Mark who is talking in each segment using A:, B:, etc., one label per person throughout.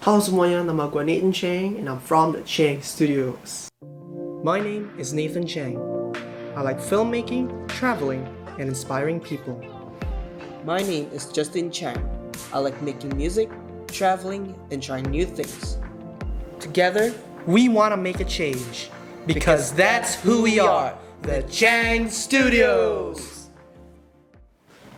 A: Halo semuanya, nama gue Nathan Cheng and I'm from the Cheng Studios. My name is Nathan Cheng. I like filmmaking, traveling, and inspiring people.
B: My name is Justin Chang. I like making music, traveling, and trying new things.
A: Together, we want to make a change. Because that's who we are, the Cheng Studios!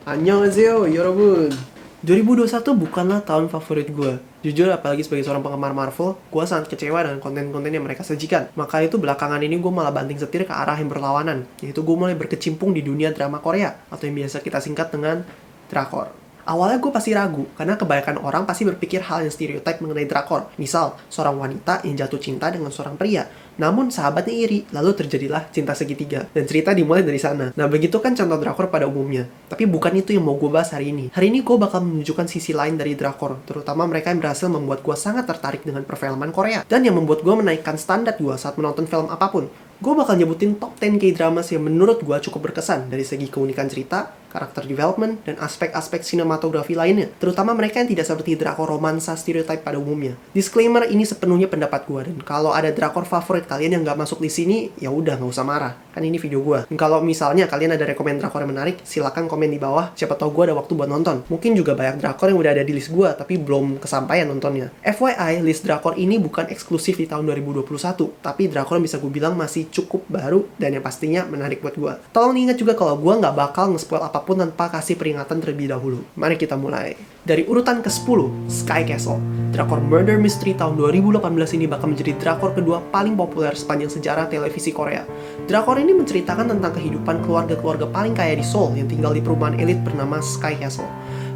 A: Annyeonghaseyo, yorobun! 2021 bukanlah tahun favorit gue. Jujur, apalagi sebagai seorang penggemar Marvel, gue sangat kecewa dengan konten-konten yang mereka sajikan. Maka itu belakangan ini gue malah banting setir ke arah yang berlawanan, yaitu gue mulai berkecimpung di dunia drama Korea, atau yang biasa kita singkat dengan drakor. Awalnya gue pasti ragu, karena kebanyakan orang pasti berpikir hal yang stereotip mengenai drakor. Misal, seorang wanita yang jatuh cinta dengan seorang pria. Namun sahabatnya iri, lalu terjadilah cinta segitiga. Dan cerita dimulai dari sana. Nah, begitu kan contoh drakor pada umumnya. Tapi bukan itu yang mau gue bahas hari ini. Hari ini gue bakal menunjukkan sisi lain dari drakor. Terutama mereka yang berhasil membuat gue sangat tertarik dengan perfilman Korea. Dan yang membuat gue menaikkan standar gue saat menonton film apapun. Gue bakal nyebutin top 10 K-dramas yang menurut gue cukup berkesan dari segi keunikan cerita, karakter development, dan aspek-aspek sinematografi lainnya. Terutama mereka yang tidak seperti drakor romansa stereotype pada umumnya. Disclaimer, ini sepenuhnya pendapat gue, dan kalau ada drakor favorit kalian yang nggak masuk di sini, ya udah nggak usah marah. Kan ini video gue. Dan kalau misalnya kalian ada rekomend drakor yang menarik, silakan komen di bawah. Siapa tahu gue ada waktu buat nonton. Mungkin juga banyak drakor yang udah ada di list gue, tapi belum kesampaian nontonnya. FYI, list drakor ini bukan eksklusif di tahun 2021, tapi drakor yang bisa gue bilang masih cukup baru dan yang pastinya menarik buat gue. Tolong diingat juga kalau gue nggak bakal nge-spoil apapun tanpa kasih peringatan terlebih dahulu. Mari kita mulai. Dari urutan ke-10, Sky Castle. Drakor murder mystery tahun 2018 ini bakal menjadi drakor kedua paling populer sepanjang sejarah televisi Korea. Drakor ini menceritakan tentang kehidupan keluarga-keluarga paling kaya di Seoul yang tinggal di perumahan elit bernama Sky Castle.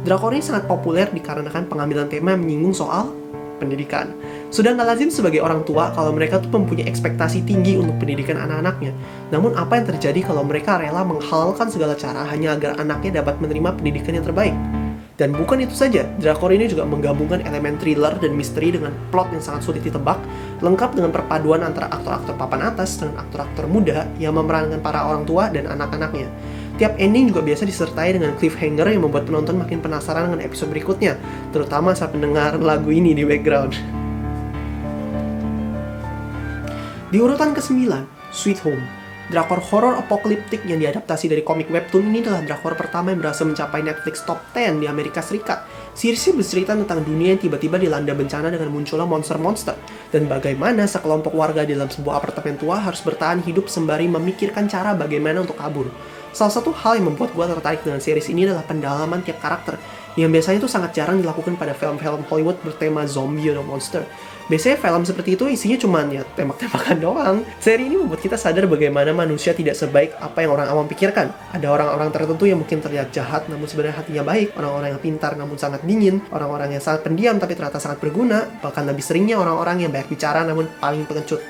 A: Drakor ini sangat populer dikarenakan pengambilan tema yang menyinggung soal pendidikan. Sudah nggak lazim sebagai orang tua kalau mereka tuh mempunyai ekspektasi tinggi untuk pendidikan anak-anaknya. Namun apa yang terjadi kalau mereka rela menghalalkan segala cara hanya agar anaknya dapat menerima pendidikan yang terbaik? Dan bukan itu saja, drakor ini juga menggabungkan elemen thriller dan misteri dengan plot yang sangat sulit ditebak, lengkap dengan perpaduan antara aktor-aktor papan atas dengan aktor-aktor muda yang memerankan para orang tua dan anak-anaknya. Tiap ending juga biasa disertai dengan cliffhanger yang membuat penonton makin penasaran dengan episode berikutnya, terutama saat mendengar lagu ini di background. Di urutan ke-9, Sweet Home. Drakor horror apokaliptik yang diadaptasi dari komik webtoon ini adalah drakor pertama yang berhasil mencapai Netflix Top 10 di Amerika Serikat. Seriesnya bercerita tentang dunia yang tiba-tiba dilanda bencana dengan munculnya monster-monster, dan bagaimana sekelompok warga di dalam sebuah apartemen tua harus bertahan hidup sembari memikirkan cara bagaimana untuk kabur. Salah satu hal yang membuat gue tertarik dengan series ini adalah pendalaman tiap karakter, yang biasanya itu sangat jarang dilakukan pada film-film Hollywood bertema zombie atau monster. Biasanya film seperti itu isinya cuma ya tembak-tembakan doang. Seri ini membuat kita sadar bagaimana manusia tidak sebaik apa yang orang awam pikirkan. Ada orang-orang tertentu yang mungkin terlihat jahat namun sebenarnya hatinya baik, orang-orang yang pintar namun sangat dingin, orang-orang yang sangat pendiam tapi ternyata sangat berguna, bahkan lebih seringnya orang-orang yang banyak bicara namun paling pengecut.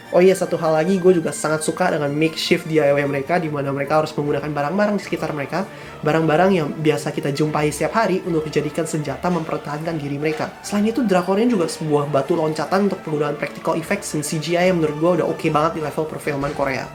A: Oh iya, satu hal lagi, gue juga sangat suka dengan makeshift DIY mereka, di mana mereka harus menggunakan barang-barang di sekitar mereka, barang-barang yang biasa kita jumpai setiap hari untuk dijadikan senjata mempertahankan diri mereka. Selain itu, drakornya juga sebuah batu loncatan untuk penggunaan practical effects dan CGI yang menurut gue udah oke banget di level perfilman Korea.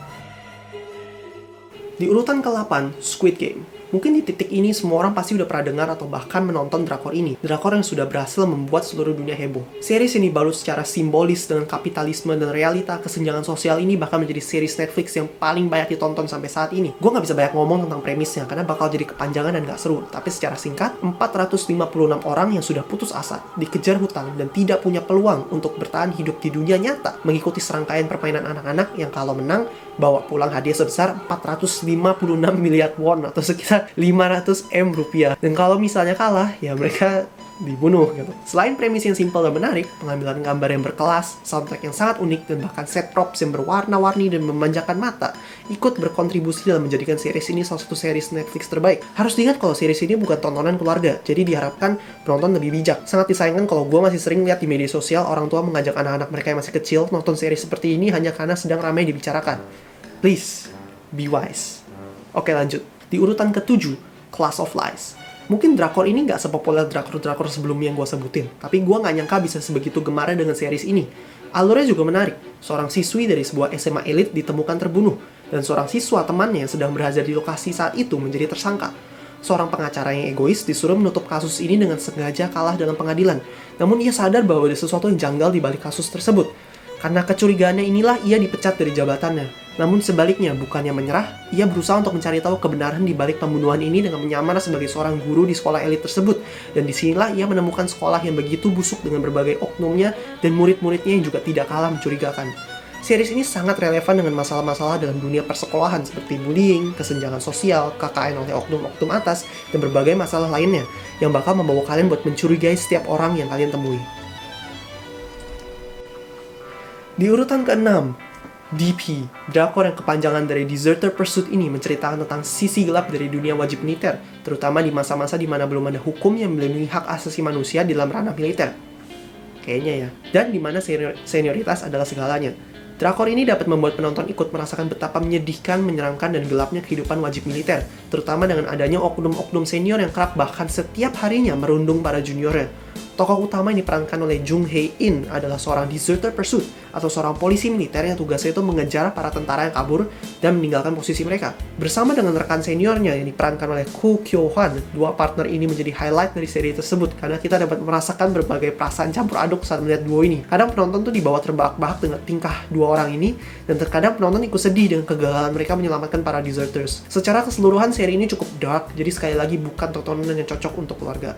A: Di urutan ke-8, Squid Game. Mungkin di titik ini semua orang pasti udah pernah dengar atau bahkan menonton drakor ini. Drakor yang sudah berhasil membuat seluruh dunia heboh. Series ini balut secara simbolis dengan kapitalisme dan realita kesenjangan sosial ini bahkan menjadi series Netflix yang paling banyak ditonton sampai saat ini. Gue nggak bisa banyak ngomong tentang premisnya karena bakal jadi kepanjangan dan gak seru. Tapi secara singkat, 456 orang yang sudah putus asa, dikejar hutang, dan tidak punya peluang untuk bertahan hidup di dunia nyata mengikuti serangkaian permainan anak-anak yang kalau menang, bawa pulang hadiah sebesar 456 miliar won atau sekitar 500 M rupiah. Dan kalau misalnya kalah, ya mereka dibunuh gitu. Selain premis yang simpel dan menarik, pengambilan gambar yang berkelas, soundtrack yang sangat unik, dan bahkan set props yang berwarna-warni dan memanjakan mata, ikut berkontribusi dalam menjadikan series ini salah satu series Netflix terbaik. Harus diingat kalau series ini bukan tontonan keluarga, jadi diharapkan penonton lebih bijak. Sangat disayangkan kalau gue masih sering lihat di media sosial orang tua mengajak anak-anak mereka yang masih kecil nonton series seperti ini hanya karena sedang ramai dibicarakan. Please, be wise. Oke, lanjut. Di urutan ke-7, Class of Lies. Mungkin drakor ini nggak sepopuler drakor-drakor sebelumnya yang gue sebutin, tapi gue nggak nyangka bisa sebegitu gemarnya dengan series ini. Alurnya juga menarik. Seorang siswi dari sebuah SMA elit ditemukan terbunuh, dan seorang siswa temannya yang sedang berada di lokasi saat itu menjadi tersangka. Seorang pengacara yang egois disuruh menutup kasus ini dengan sengaja kalah dalam pengadilan. Namun ia sadar bahwa ada sesuatu yang janggal di balik kasus tersebut. Karena kecurigaannya inilah ia dipecat dari jabatannya. Namun sebaliknya, bukannya menyerah, ia berusaha untuk mencari tahu kebenaran di balik pembunuhan ini dengan menyamar sebagai seorang guru di sekolah elit tersebut. Dan disinilah ia menemukan sekolah yang begitu busuk dengan berbagai oknumnya dan murid-muridnya yang juga tidak kalah mencurigakan. Series ini sangat relevan dengan masalah-masalah dalam dunia persekolahan seperti bullying, kesenjangan sosial, KKN oleh oknum-oknum atas, dan berbagai masalah lainnya yang bakal membawa kalian buat mencurigai setiap orang yang kalian temui. Di urutan ke-6, DP, drakor yang kepanjangan dari Deserter Pursuit ini menceritakan tentang sisi gelap dari dunia wajib militer, terutama di masa-masa di mana belum ada hukum yang melindungi hak asasi manusia di dalam ranah militer. Kayaknya ya. Dan di mana senioritas adalah segalanya. Drakor ini dapat membuat penonton ikut merasakan betapa menyedihkan, menyeramkan, dan gelapnya kehidupan wajib militer, terutama dengan adanya oknum-oknum senior yang kerap bahkan setiap harinya merundung para juniornya. Tokoh utama yang diperankan oleh Jung Hae-in adalah seorang Deserter Pursuit atau seorang polisi militer yang tugasnya itu mengejar para tentara yang kabur dan meninggalkan posisi mereka. Bersama dengan rekan seniornya yang diperankan oleh Ko Kyo-hwan, dua partner ini menjadi highlight dari seri tersebut karena kita dapat merasakan berbagai perasaan campur aduk saat melihat duo ini. Kadang penonton tuh dibawa terbahak-bahak dengan tingkah dua orang ini, dan terkadang penonton ikut sedih dengan kegagalan mereka menyelamatkan para deserters. Secara keseluruhan seri ini cukup dark, jadi sekali lagi bukan tontonan yang cocok untuk keluarga.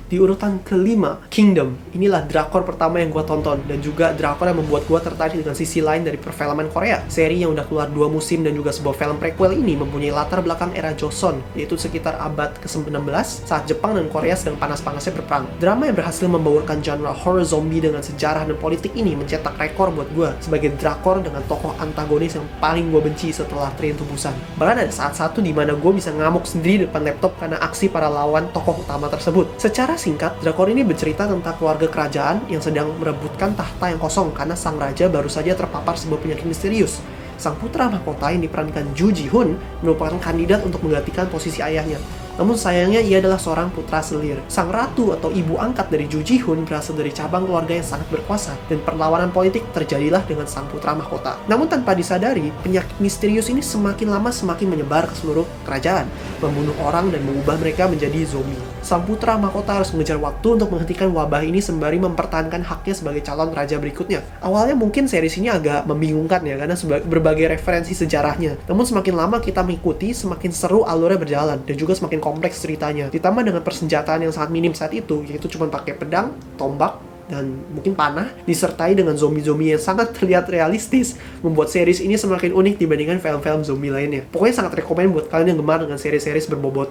A: Di urutan ke-5, Kingdom. Inilah drakor pertama yang gue tonton, dan juga drakor yang membuat gue tertarik dengan sisi lain dari perfilman Korea. Seri yang udah keluar 2 musim dan juga sebuah film prequel ini mempunyai latar belakang era Joseon, yaitu sekitar abad ke-19, saat Jepang dan Korea sedang panas-panasnya berperang. Drama yang berhasil membawakan genre horror zombie dengan sejarah dan politik ini mencetak rekor buat gue sebagai drakor dengan tokoh antagonis yang paling gue benci setelah Train to Busan. Bahkan ada saat-satu di mana gue bisa ngamuk sendiri di depan laptop karena aksi para lawan tokoh utama tersebut. Secara singkat, drakor ini bercerita tentang keluarga kerajaan yang sedang merebutkan tahta yang kosong karena sang raja baru saja terpapar sebuah penyakit misterius. Sang putra mahkota yang diperankan Ju Ji-hoon merupakan kandidat untuk menggantikan posisi ayahnya. Namun sayangnya ia adalah seorang putra selir. Sang ratu atau ibu angkat dari Ju Ji-hoon berasal dari cabang keluarga yang sangat berkuasa, dan perlawanan politik terjadilah dengan sang putra mahkota. Namun tanpa disadari, penyakit misterius ini semakin lama semakin menyebar ke seluruh kerajaan, membunuh orang dan mengubah mereka menjadi zombie. Sang putra mahkota harus mengejar waktu untuk menghentikan wabah ini sembari mempertahankan haknya sebagai calon raja berikutnya. Awalnya mungkin series ini agak membingungkan ya, karena berbagai referensi sejarahnya. Namun semakin lama kita mengikuti, semakin seru alurnya berjalan, dan juga semakin kompleks ceritanya. Ditambah dengan persenjataan yang sangat minim saat itu, yaitu cuma pakai pedang, tombak, dan mungkin panah, disertai dengan zombie-zombie yang sangat terlihat realistis, membuat series ini semakin unik dibandingkan film-film zombie lainnya. Pokoknya sangat rekomen buat kalian yang gemar dengan series-series berbobot.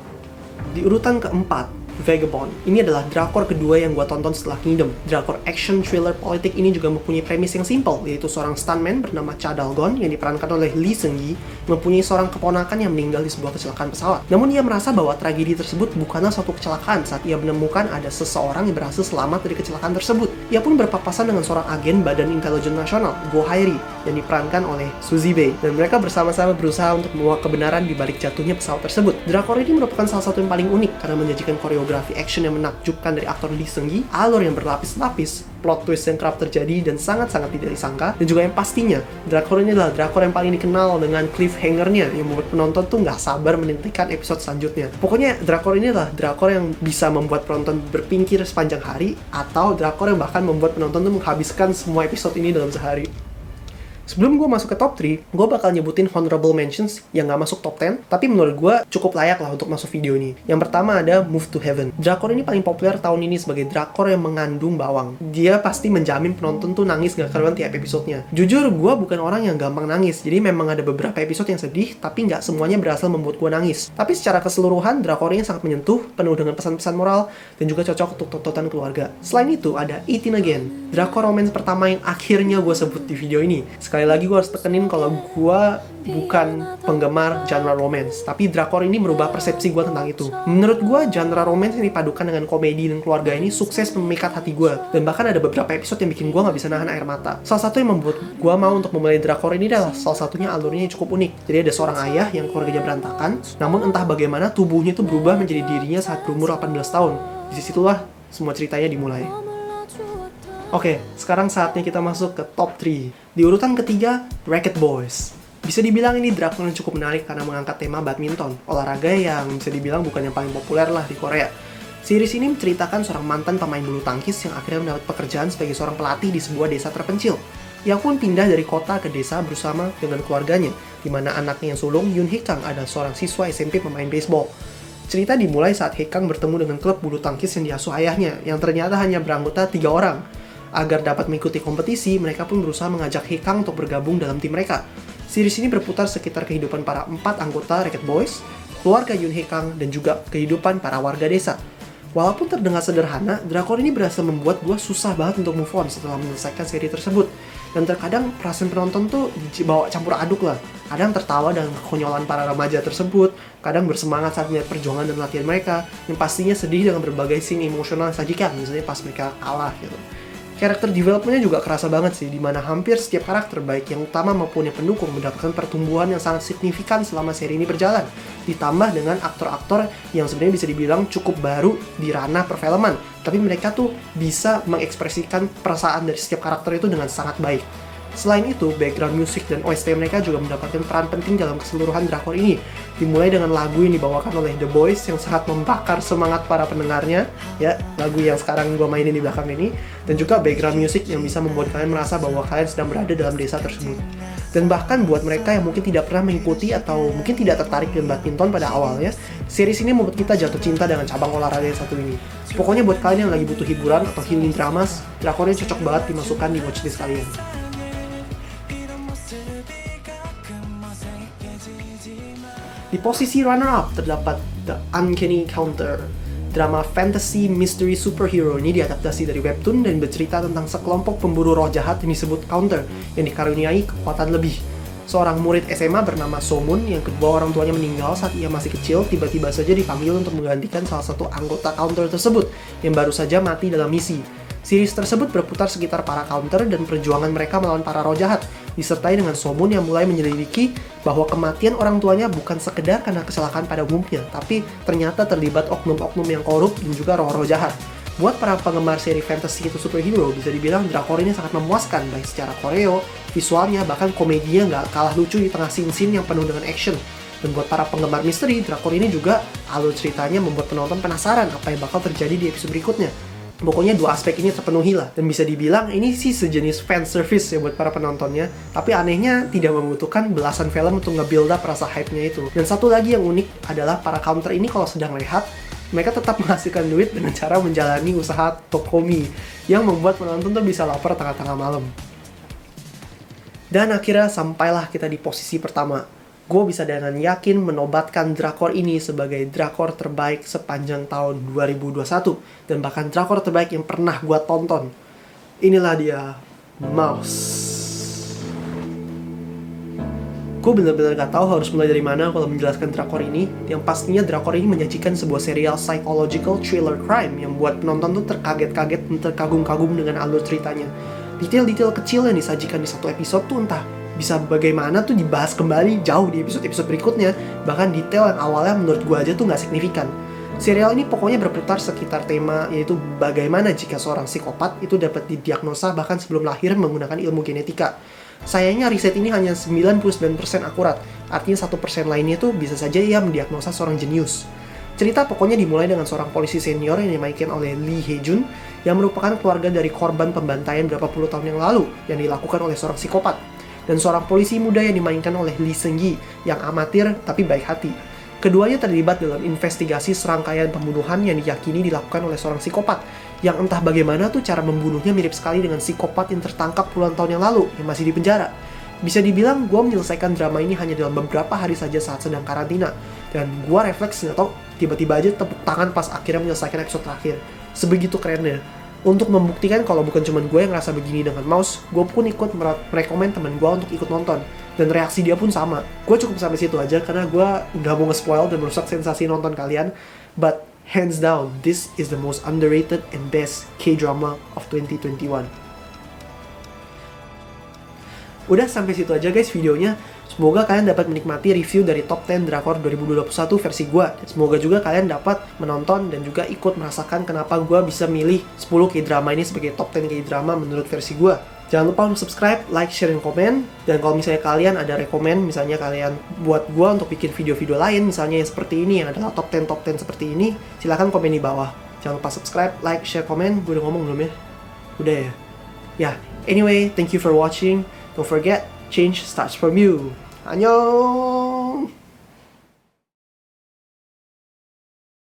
A: Di urutan keempat, Vagabond. Ini adalah drakor kedua yang gue tonton setelah Kingdom. Drakor action thriller politik ini juga mempunyai premis yang simpel, yaitu seorang stuntman bernama Cha Dal-gon yang diperankan oleh Lee Seung-gi mempunyai seorang keponakan yang meninggal di sebuah kecelakaan pesawat. Namun ia merasa bahwa tragedi tersebut bukanlah suatu kecelakaan saat ia menemukan ada seseorang yang berhasil selamat dari kecelakaan tersebut. Ia pun berpapasan dengan seorang agen Badan Intelijen Nasional, Go Hae-ri, yang diperankan oleh Suzy Bae, dan mereka bersama-sama berusaha untuk membawa kebenaran di balik jatuhnya pesawat tersebut. Drakor ini merupakan salah satu yang paling unik karena menyajikan koreografi action yang menakjubkan dari aktor Lee Seung-gi, alur yang berlapis-lapis, plot twist yang kerap terjadi dan sangat-sangat tidak disangka, dan juga yang pastinya, drakor ini adalah drakor yang paling dikenal dengan cliffhanger-nya yang membuat penonton tuh nggak sabar menantikan episode selanjutnya. Pokoknya drakor ini adalah drakor yang bisa membuat penonton berpikir sepanjang hari, atau drakor yang bahkan membuat penonton tuh menghabiskan semua episode ini dalam sehari. Sebelum gue masuk ke top 3, gue bakal nyebutin honorable mentions yang gak masuk top 10, tapi menurut gue cukup layak lah untuk masuk video ini. Yang pertama ada Move to Heaven. Drakor ini paling populer tahun ini sebagai drakor yang mengandung bawang. Dia pasti menjamin penonton tuh nangis gak karuan tiap episodenya. Jujur, gue bukan orang yang gampang nangis, jadi memang ada beberapa episode yang sedih, tapi gak semuanya berhasil membuat gue nangis. Tapi secara keseluruhan, drakor ini sangat menyentuh, penuh dengan pesan-pesan moral, dan juga cocok untuk tontonan keluarga. Selain itu, ada 18 Again, drakor romance pertama yang akhirnya gue sebut di video ini. Sekali lagi gue harus tekenin kalau gue bukan penggemar genre romance, tapi drakor ini merubah persepsi gue tentang itu. Menurut gue, genre romance yang dipadukan dengan komedi dan keluarga ini sukses memikat hati gue, dan bahkan ada beberapa episode yang bikin gue gak bisa nahan air mata. Salah satu yang membuat gue mau untuk memulai drakor ini adalah salah satunya alurnya yang cukup unik. Jadi ada seorang ayah yang keluarganya berantakan, namun entah bagaimana tubuhnya itu berubah menjadi dirinya saat berumur 18 tahun. Disitulah semua ceritanya dimulai. Oke, sekarang saatnya kita masuk ke top 3. Di urutan ketiga, Racket Boys. Bisa dibilang ini drakor yang cukup menarik karena mengangkat tema badminton, olahraga yang bisa dibilang bukan yang paling populer lah di Korea. Series ini menceritakan seorang mantan pemain bulu tangkis yang akhirnya mendapat pekerjaan sebagai seorang pelatih di sebuah desa terpencil. Ia pun pindah dari kota ke desa bersama dengan keluarganya, di mana anaknya yang sulung, Yoon Hye Kang, adalah seorang siswa SMP pemain baseball. Cerita dimulai saat Hye Kang bertemu dengan klub bulu tangkis yang diasuh ayahnya, yang ternyata hanya beranggota 3 orang. Agar dapat mengikuti kompetisi, mereka pun berusaha mengajak Hye Kang untuk bergabung dalam tim mereka. Series ini berputar sekitar kehidupan para 4 anggota Racket Boys, keluarga Yoon Hye Kang, dan juga kehidupan para warga desa. Walaupun terdengar sederhana, drakor ini berhasil membuat gue susah banget untuk move on setelah menyelesaikan seri tersebut. Dan terkadang perasaan penonton tuh dibawa campur aduk lah. Kadang tertawa dengan kekonyolan para remaja tersebut, kadang bersemangat saat melihat perjuangan dan latihan mereka, yang pastinya sedih dengan berbagai scene emosional yang disajikan, misalnya pas mereka kalah gitu. Karakter development-nya juga kerasa banget sih, di mana hampir setiap karakter, baik yang utama maupun yang pendukung, mendapatkan pertumbuhan yang sangat signifikan selama seri ini berjalan. Ditambah dengan aktor-aktor yang sebenarnya bisa dibilang cukup baru di ranah perfilman, tapi mereka tuh bisa mengekspresikan perasaan dari setiap karakter itu dengan sangat baik. Selain itu, background music dan OST mereka juga mendapatkan peran penting dalam keseluruhan drakor ini. Dimulai dengan lagu yang dibawakan oleh The Boys yang sangat membakar semangat para pendengarnya, ya, lagu yang sekarang gue mainin di belakang ini, dan juga background music yang bisa membuat kalian merasa bahwa kalian sedang berada dalam desa tersebut. Dan bahkan buat mereka yang mungkin tidak pernah mengikuti atau mungkin tidak tertarik dengan badminton pada awalnya, series ini membuat kita jatuh cinta dengan cabang olahraga yang satu ini. Pokoknya buat kalian yang lagi butuh hiburan atau healing dramas, drakornya cocok banget dimasukkan di watchlist kalian. Di posisi runner-up terdapat The Uncanny Counter. Drama fantasy mystery superhero ini diadaptasi dari webtoon dan bercerita tentang sekelompok pemburu roh jahat yang disebut Counter yang dikaruniai kekuatan lebih. Seorang murid SMA bernama Somun yang kedua orang tuanya meninggal saat ia masih kecil tiba-tiba saja dipanggil untuk menggantikan salah satu anggota Counter tersebut yang baru saja mati dalam misi. Series tersebut berputar sekitar para Counter dan perjuangan mereka melawan para roh jahat, disertai dengan Somun yang mulai menyelidiki bahwa kematian orang tuanya bukan sekedar karena kecelakaan pada umumnya, tapi ternyata terlibat oknum-oknum yang korup dan juga roh-roh jahat. Buat para penggemar seri fantasy itu superhero, bisa dibilang drakor ini sangat memuaskan, baik secara koreo, visualnya, bahkan komedinya nggak kalah lucu di tengah scene-scene yang penuh dengan action. Dan buat para penggemar misteri, drakor ini juga alur ceritanya membuat penonton penasaran apa yang bakal terjadi di episode berikutnya. Pokoknya dua aspek ini terpenuhi lah, dan bisa dibilang ini sih sejenis fan service ya buat para penontonnya, tapi anehnya tidak membutuhkan belasan film untuk nge-build up rasa hype-nya itu. Dan satu lagi yang unik adalah para Counter ini kalau sedang rehat, mereka tetap menghasilkan duit dengan cara menjalani usaha tokomi yang membuat penonton tuh bisa lapar tengah-tengah malam. Dan akhirnya sampailah kita di posisi pertama. Gue bisa dengan yakin menobatkan drakor ini sebagai drakor terbaik sepanjang tahun 2021 dan bahkan drakor terbaik yang pernah gue tonton. Inilah dia, Mouse. Gue bener-bener gak tahu harus mulai dari mana kalau menjelaskan drakor ini. Yang pastinya drakor ini menyajikan sebuah serial psychological thriller crime yang buat penonton tuh terkaget-kaget dan terkagum-kagum dengan alur ceritanya. Detail-detail kecil yang disajikan di satu episode tuh entah bisa bagaimana tuh dibahas kembali jauh di episode-episode berikutnya. Bahkan detail yang awalnya menurut gue aja tuh gak signifikan. Serial ini pokoknya berputar sekitar tema yaitu bagaimana jika seorang psikopat itu dapat didiagnosa bahkan sebelum lahir menggunakan ilmu genetika. Sayangnya riset ini hanya 99% akurat, artinya 1% lainnya tuh bisa saja ia mendiagnosa seorang jenius. Cerita pokoknya dimulai dengan seorang polisi senior yang dimainkan oleh Lee Hae-jun yang merupakan keluarga dari korban pembantaian berapa puluh tahun yang lalu yang dilakukan oleh seorang psikopat. Dan seorang polisi muda yang dimainkan oleh Lee Seung-gi yang amatir tapi baik hati. Keduanya terlibat dalam investigasi serangkaian pembunuhan yang diyakini dilakukan oleh seorang psikopat yang entah bagaimana tuh cara membunuhnya mirip sekali dengan psikopat yang tertangkap puluhan tahun yang lalu yang masih di penjara. Bisa dibilang gue menyelesaikan drama ini hanya dalam beberapa hari saja saat sedang karantina, dan gue refleks nggak tau tiba-tiba aja tepuk tangan pas akhirnya menyelesaikan episode terakhir. Sebegitu kerennya. Untuk membuktikan kalau bukan cuma gue yang ngerasa begini dengan Mouse, gue pun ikut merekomen temen gue untuk ikut nonton. Dan reaksi dia pun sama. Gue cukup sampai situ aja karena gue gak mau nge-spoil dan merusak sensasi nonton kalian. But hands down, this is the most underrated and best K-drama of 2021. Udah sampai situ aja guys videonya. Semoga kalian dapat menikmati review dari top 10 drakor 2021 versi gue. Semoga juga kalian dapat menonton dan juga ikut merasakan kenapa gue bisa milih 10 K-drama ini sebagai top 10 K-drama menurut versi gue. Jangan lupa untuk subscribe, like, share, dan komen. Dan kalau misalnya kalian ada rekomen, misalnya kalian buat gua untuk bikin video-video lain, misalnya yang seperti ini, yang adalah top 10 seperti ini, silahkan komen di bawah. Jangan lupa subscribe, like, share, komen. Gue udah ngomong belum ya? Udah ya? Ya, anyway, thank you for watching. Don't forget, change starts from you. Annyeong!